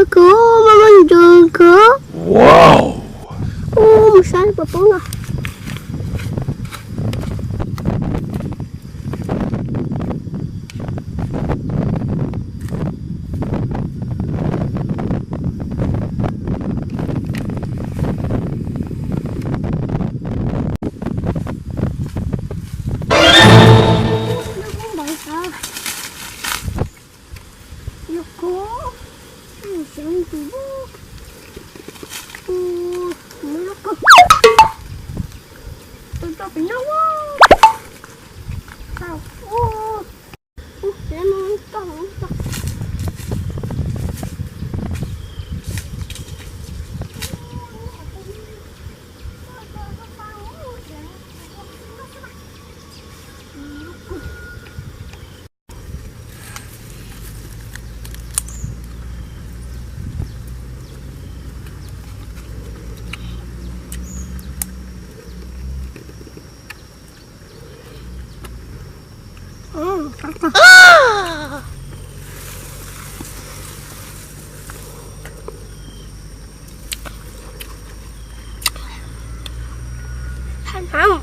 Jago, mama jago. Wow. Oh, masal papa nggak? Không.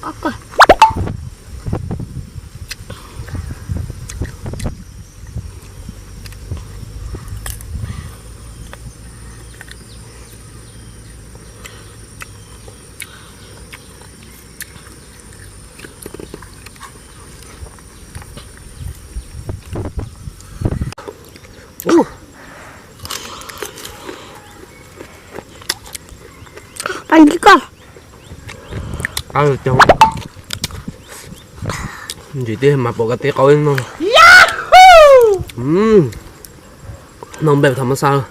Apa? Lagi kah? 아유 좀 이제 맛보겠대 거인 놈. ngon bẹp thầm sao.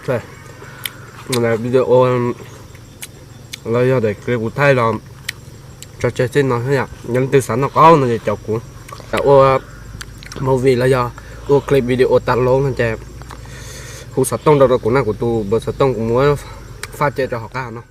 Đây là video lấy để cái bút thay là cho chơi xin nó thế nào nhân từ sáng nó có nó để chọc của ô màu vì là do ô clip video tạt lông nên chơi khu sát tông đâu của nào của tu bờ sát tông của múa pha chế cho họ cao nó